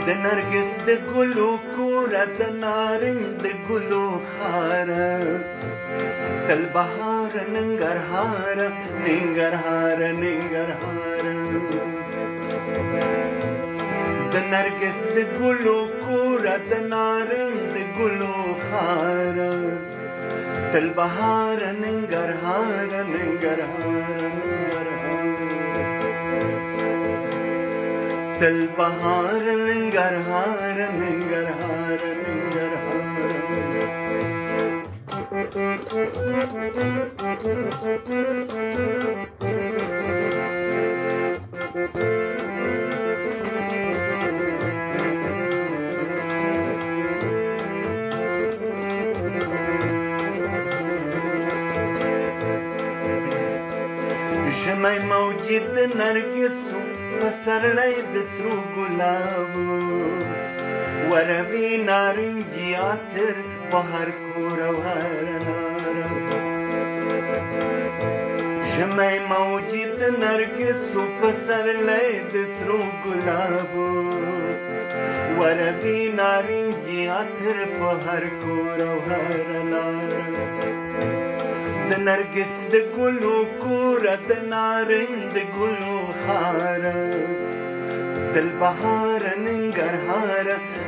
د نرګس د ګلو کوره د نارنج د ګلو خاره تل بهار ننګرهار ننګرهار ننګرهار د نرګس د ګلو کوره د نارنج د ګلو خاره تل بهار ننګرهار ننګرهار تل بهار ننګرهار ننګرهار ننګرهار ژمی موجې د نرګسو پسرلی د سرو ګلابو وروي نارنجي عطر په هر کور او هر لاره ژمی موجې د نرګسو پسرلی د سرو ګلابو وروي نارنجي عطر په هر کور او هر لاره د نرګس د ګلو کوره د نارنج د ګلو خاره تل بهار ننګرهار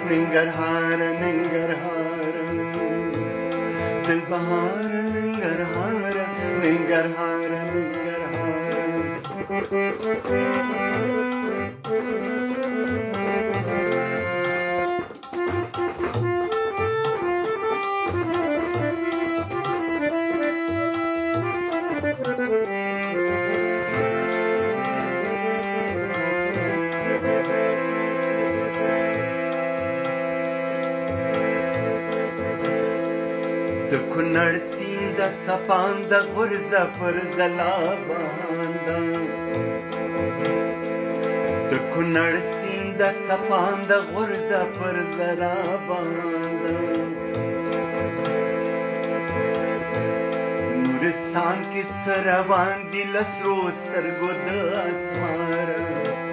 ننګرهار ننګرهار تل بهار ننګرهار ننګرهار ننګرهار د کونړ سیند څپانده غورځه پر ځلا بانده د کونړ سیند څپانده غورځه پر ځلا بانده نورستان کې څه روان دي له سرو سترګو د اسماره